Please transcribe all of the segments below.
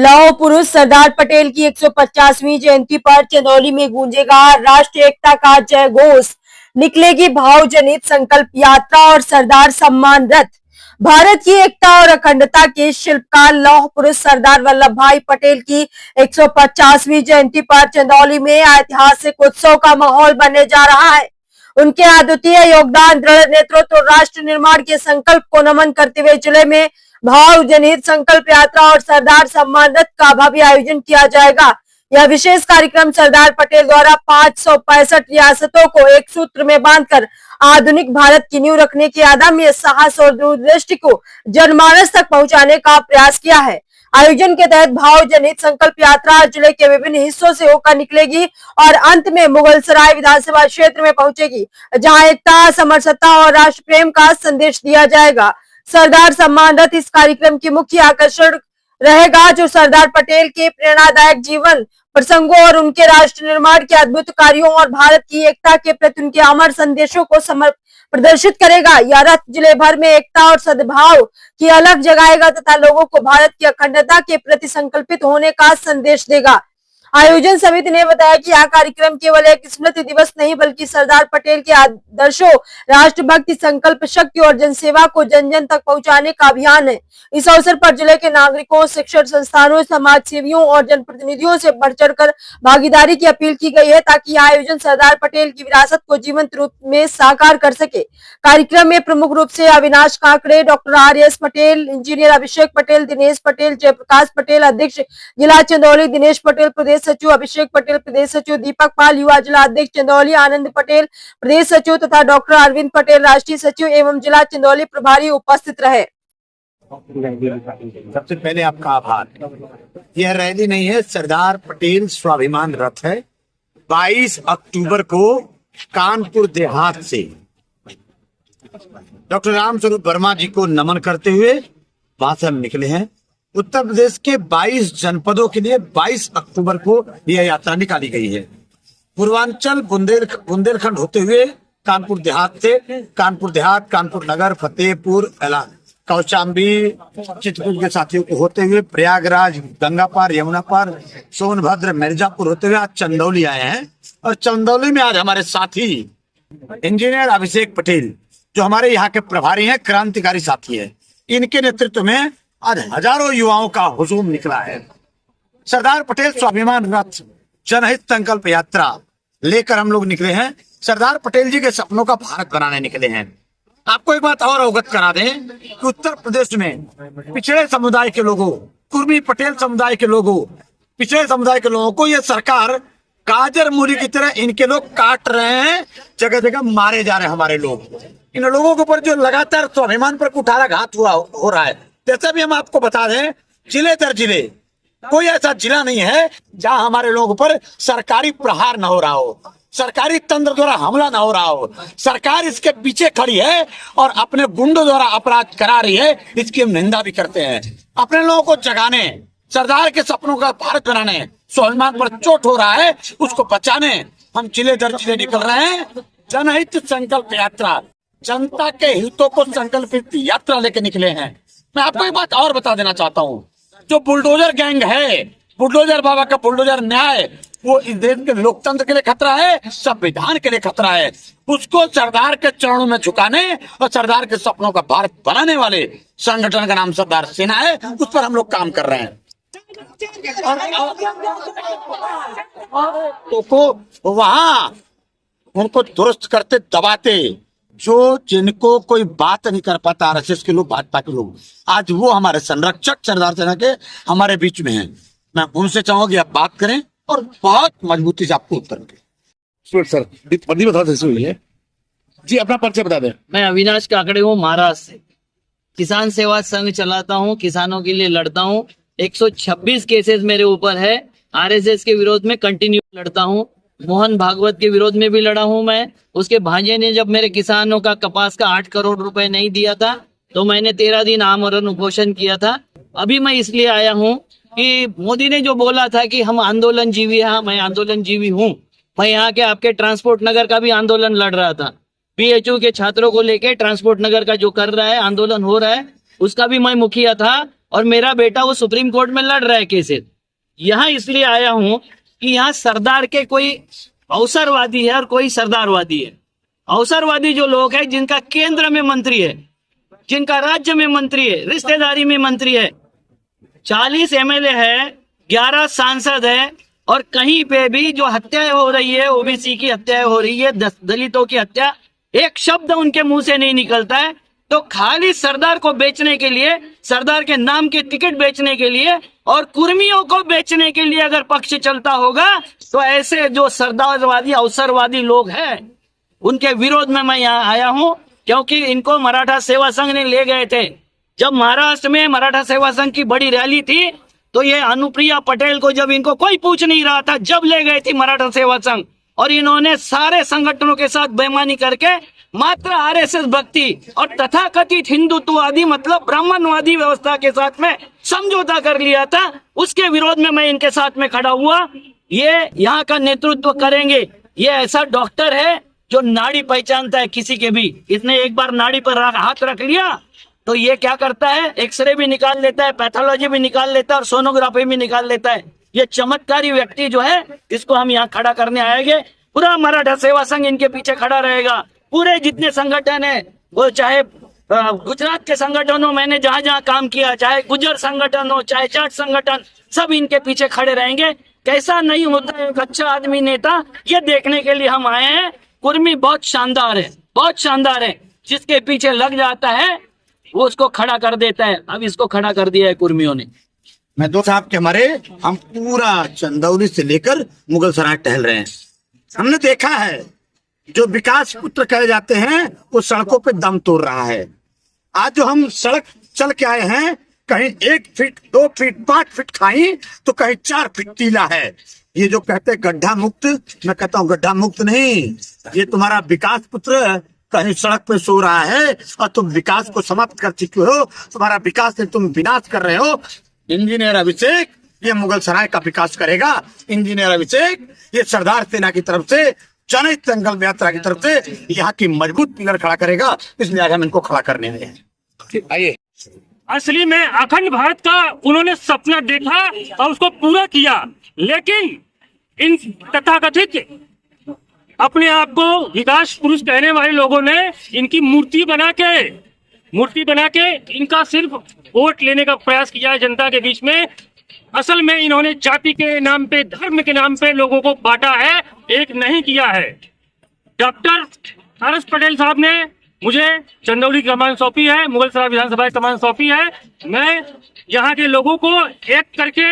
लौह पुरुष सरदार पटेल की 150वीं जयंती पर चंदौली में गूंजेगा राष्ट्रीय एकता का जय घोष, निकलेगी भावजनित संकल्प यात्रा और सरदार सम्मान रथ। भारत की एकता और अखंडता के शिल्पकार लौह पुरुष सरदार वल्लभ भाई पटेल की 150वीं जयंती पर चंदौली में ऐतिहासिक उत्सव का माहौल बनने जा रहा है। उनके अद्वितीय योगदान, दृढ़ नेतृत्व और राष्ट्र निर्माण के संकल्प को नमन करते हुए जिले में भाव जनित संकल्प यात्रा और सरदार सम्मान रथ का भव्य आयोजन किया जाएगा। यह विशेष कार्यक्रम सरदार पटेल द्वारा 565 रियासतों को एक सूत्र में बांधकर आधुनिक भारत की नींव रखने के अदम्य साहस और दूरदृष्टि को जनमानस तक पहुंचाने का प्रयास किया है। आयोजन के तहत भाव जनित संकल्प यात्रा जिले के विभिन्न हिस्सों से होकर निकलेगी और अंत में मुगलसराय विधानसभा क्षेत्र में पहुंचेगी, जहां एकता, समरसता और राष्ट्र प्रेम का संदेश दिया जाएगा। सरदार सम्मान रथ इस कार्यक्रम की मुख्य आकर्षण रहेगा, जो सरदार पटेल के प्रेरणादायक जीवन प्रसंगों और उनके राष्ट्र निर्माण के अद्भुत कार्यों और भारत की एकता के प्रति उनके अमर संदेशों को प्रदर्शित करेगा। यह रथ जिले भर में एकता और सद्भाव की अलग जगाएगा तथा लोगों को भारत की अखंडता के प्रति संकल्पित होने का संदेश देगा। आयोजन समिति ने बताया कि यह कार्यक्रम केवल एक स्मृति दिवस नहीं, बल्कि सरदार पटेल के आदर्शों, राष्ट्रभक्ति, संकल्प शक्ति और जनसेवा को जन जन तक पहुंचाने का अभियान है। इस अवसर पर जिले के नागरिकों, शिक्षण संस्थानों, समाज सेवियों और जनप्रतिनिधियों से बढ़ चढ़कर भागीदारी की अपील की गई है, ताकि यह आयोजन सरदार पटेल की विरासत को जीवंत रूप में साकार कर सके। कार्यक्रम में प्रमुख रूप से Avinash Kakade, doctor RS Patel, engineer Abhishek Patel, Dinesh Patel, Jayprakash Patel अध्यक्ष जिला चंदौली, दिनेश पटेल प्रदेश सचिव, अभिषेक पटेल प्रदेश सचिव, दीपक पाल युवा जिला अध्यक्ष चंदौली, आनंद पटेल प्रदेश सचिव तथा डॉक्टर अरविंद पटेल राष्ट्रीय सचिव एवं जिला चंदौली प्रभारी उपस्थित रहे। सबसे पहले आपका आभार। यह रैली नहीं है, सरदार पटेल स्वाभिमान रथ है। 22 अक्टूबर को कानपुर देहात से डॉक्टर रामस्वरूप वर्मा जी को नमन करते हुए वहां से हम निकले हैं। उत्तर प्रदेश के 22 जनपदों के लिए 22 अक्टूबर को यह यात्रा निकाली गई है। पूर्वांचल बुंदेलखंड होते हुए कानपुर देहात से कानपुर नगर, फतेहपुर, कौशाम्बी, चित्रकूट के साथियों को होते हुए प्रयागराज, गंगा पार, यमुना पार, सोनभद्र, मिर्जापुर होते हुए आज चंदौली आए हैं। और चंदौली में आज हमारे साथी इंजीनियर अभिषेक पटेल, जो हमारे यहाँ के प्रभारी हैं, क्रांतिकारी साथी है, इनके नेतृत्व में आज हजारों युवाओं का हुजूम निकला है। सरदार पटेल स्वाभिमान रथ जनहित संकल्प यात्रा लेकर हम लोग निकले हैं। सरदार पटेल जी के सपनों का भारत बनाने निकले हैं। आपको एक बात और अवगत करा दें कि उत्तर प्रदेश में पिछड़े समुदाय के लोगों, कुर्मी पटेल समुदाय के लोगों, पिछड़े समुदाय के लोगों को ये सरकार गाजर मूली की तरह इनके लोग काट रहे हैं, जगह जगह मारे जा रहे हैं हमारे लोग। इन लोगों के ऊपर जो लगातार स्वाभिमान पर कुठाराघात हो रहा है। जैसा भी हम आपको बता दें, जिले दर जिले कोई ऐसा जिला नहीं है जहां हमारे लोगों पर सरकारी प्रहार न हो रहा हो, सरकारी तंत्र द्वारा हमला न हो रहा हो। सरकार इसके पीछे खड़ी है और अपने गुंडों द्वारा अपराध करा रही है, इसकी हम निंदा भी करते हैं। अपने लोगों को जगाने, सरदार के सपनों का भारत बनाने, स्वाभिमान पर चोट हो रहा है, उसको बचाने हम जिले दर जिले निकल रहे हैं। जनहित संकल्प यात्रा, जनता के हितों को संकल्पित यात्रा लेके निकले हैं। मैं आपको एक बात और बता देना चाहता हूँ, जो बुलडोजर गैंग है, बुलडोजर बाबा का बुलडोजर न्याय, वो इस देश के लोकतंत्र के लिए खतरा है, संविधान के लिए खतरा है। उसको सरदार के चरणों में झुकाने और सरदार के सपनों का भारत बनाने वाले संगठन का नाम सरदार सेना है, उस पर हम लोग काम कर रहे हैं। तो वहां उनको दुरुस्त करते, दबाते, जो जिनको कोई बात नहीं कर पाता, RSS के लोग, भाजपा के लोग, आज वो हमारे संरक्षक सरदार सेना के हमारे बीच में हैं। मैं उनसे चाहूंगा कि आप बात करें और बहुत मजबूती से आपको उत्तर दें। सर बता है जी, अपना परिचय बता दें। मैं अविनाश काकड़े हूँ, महाराष्ट्र से। किसान सेवा संघ चलाता हूँ, किसानों के लिए लड़ता हूँ। 126 केसेस मेरे ऊपर है। RSS के विरोध में कंटिन्यू लड़ता हूँ। मोहन भागवत के विरोध में भी लड़ा हूँ मैं। उसके भांजे ने जब मेरे किसानों का कपास का 8 करोड़ रुपए नहीं दिया था, तो मैंने 13 दिन आमरण उपोषण किया था। अभी मैं इसलिए आया हूँ कि मोदी ने जो बोला था कि हम आंदोलन जीवी हैं, मैं आंदोलन जीवी हूँ। मैं यहाँ के आपके ट्रांसपोर्ट नगर का भी आंदोलन लड़ रहा था। PHU के छात्रों को लेके ट्रांसपोर्ट नगर का जो कर रहा है आंदोलन हो रहा है, उसका भी मैं मुखिया था। और मेरा बेटा वो सुप्रीम कोर्ट में लड़ रहा है केसेस। यहाँ इसलिए आया हूं कि यहाँ सरदार के कोई अवसरवादी है और कोई सरदारवादी है। अवसरवादी जो लोग हैं जिनका केंद्र में मंत्री है, जिनका राज्य में मंत्री है, रिश्तेदारी में मंत्री है, 40 एमएलए है, 11 सांसद है, और कहीं पे भी जो हत्याएं हो रही है, ओबीसी की हत्याएं हो रही है, दलितों की हत्या, एक शब्द उनके मुंह से नहीं निकलता है। तो खाली सरदार को बेचने के लिए, सरदार के नाम के टिकट बेचने के लिए और कुर्मियों को बेचने के लिए अगर पक्ष चलता होगा तो ऐसे जो सरदारवादी अवसरवादी लोग हैं उनके विरोध में मैं यहाँ आया हूँ। क्योंकि इनको मराठा सेवा संघ ने ले गए थे। जब महाराष्ट्र में मराठा सेवा संघ की बड़ी रैली थी तो ये अनुप्रिया पटेल को जब इनको कोई पूछ नहीं रहा था, जब ले गए थी मराठा सेवा संघ, और इन्होंने सारे संगठनों के साथ बेईमानी करके मात्र आरएसएस भक्ति और तथाकथित हिंदुत्ववादी मतलब ब्राह्मणवादी व्यवस्था के साथ में समझौता कर लिया था। उसके विरोध में मैं इनके साथ में खड़ा हुआ। ये यहाँ का नेतृत्व करेंगे। ये ऐसा डॉक्टर है जो नाड़ी पहचानता है किसी के भी। इसने एक बार नाड़ी पर हाथ रख लिया तो ये क्या करता है, एक्सरे भी निकाल लेता है, पैथोलॉजी भी निकाल लेता है और सोनोग्राफी भी निकाल लेता है। ये चमत्कारी व्यक्ति जो है इसको हम यहाँ खड़ा करने आएंगे। पूरा मराठा सेवा संघ इनके पीछे खड़ा रहेगा। पूरे जितने संगठन है, वो चाहे गुजरात के संगठन हो, मैंने जहां जहां काम किया, चाहे गुजर संगठन हो, चाहे जाट संगठन, सब इनके पीछे खड़े रहेंगे। कैसा नहीं होता है एक अच्छा आदमी नेता, ये देखने के लिए हम आए हैं। कुर्मी बहुत शानदार है, बहुत शानदार है। जिसके पीछे लग जाता है वो उसको खड़ा कर देता है। अब इसको खड़ा कर दिया है कुर्मियों ने। मैं दो साहब के हमारे हम पूरा चंदौली से लेकर मुगल सराय टहल रहे हैं। हमने देखा है जो विकास पुत्र कहे जाते हैं वो सड़कों पे दम तोड़ रहा है। आज जो हम सड़क चल के आए हैं, कहीं 1 फीट 2 फीट 5 फीट खाई तो कहीं 4 फीट टीला है। ये जो कहते हैं गड्ढा मुक्त, मैं कहता हूँ गड्ढा मुक्त नहीं, ये तुम्हारा विकास पुत्र कहीं सड़क पे सो रहा है और तुम विकास को समाप्त कर चुके हो। तुम्हारा विकास से तुम विनाश कर रहे हो। इंजीनियर अभिषेक ये मुगल सराय का विकास करेगा। इंजीनियर अभिषेक ये सरदार सेना की तरफ से, जनहित संकल्प यात्रा की तरफ से यहाँ की मजबूत पिलर खड़ा करेगा। इसलिए आज हम इनको खड़ा करने आए हैं। आइए। असली में अखंड भारत का उन्होंने सपना देखा और उसको पूरा किया। लेकिन इन तथाकथित अपने आप को विकास पुरुष कहने वाले लोगों ने इनकी मूर्ति बना के इनका सिर्फ वोट लेने का प्रयास किया है जनता के बीच में। असल में इन्होंने जाति के नाम पे, धर्म के नाम पे लोगों को बांटा है, एक नहीं किया है। डॉक्टर आर एस पटेल साहब ने मुझे चंदौली की कमान सौंपी है, मुगल सराय विधानसभा की कमान सौंपी है। मैं यहाँ के लोगों को एक करके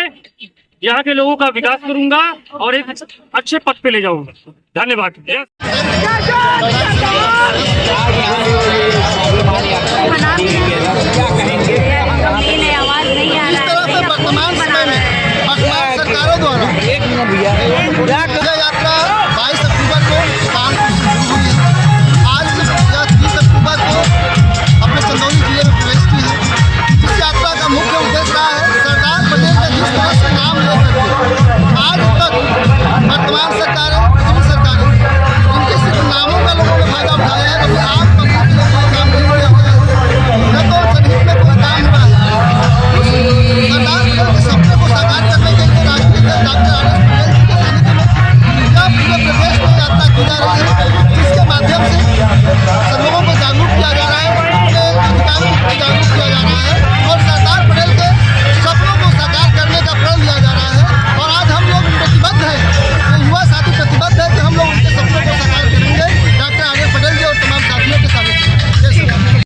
यहाँ के लोगों का विकास करूंगा और एक अच्छे पद पे ले जाऊंगा। धन्यवाद। वर्तमान समय में वर्तमान सरकारों द्वारा यात्रा 22 अक्टूबर को कानपुर से शुरू हुई है। आज 30 अक्टूबर को अपने चंदौली जिले में प्रवेश की है। इस यात्रा का मुख्य उद्देश्य रहा है सरदार पटेल का जिस तरह से नाम लेकर आज तक वर्तमान सरकारें, पिछली सरकारें, इनके सिर्फ नामों का लोगों ने फायदा उठाया है। अभी आम पब्लिक के लिए काम नहीं किया हुआ है, न तो जनहित में कोई काम हुआ है। सरदार पटेल के सपने को साकार करने के लिए राष्ट्रीय डॉक्टर आर एस पटेल जी के सानिध्य में पूरे प्रदेश में यात्रा की जा रही है, जिसके माध्यम से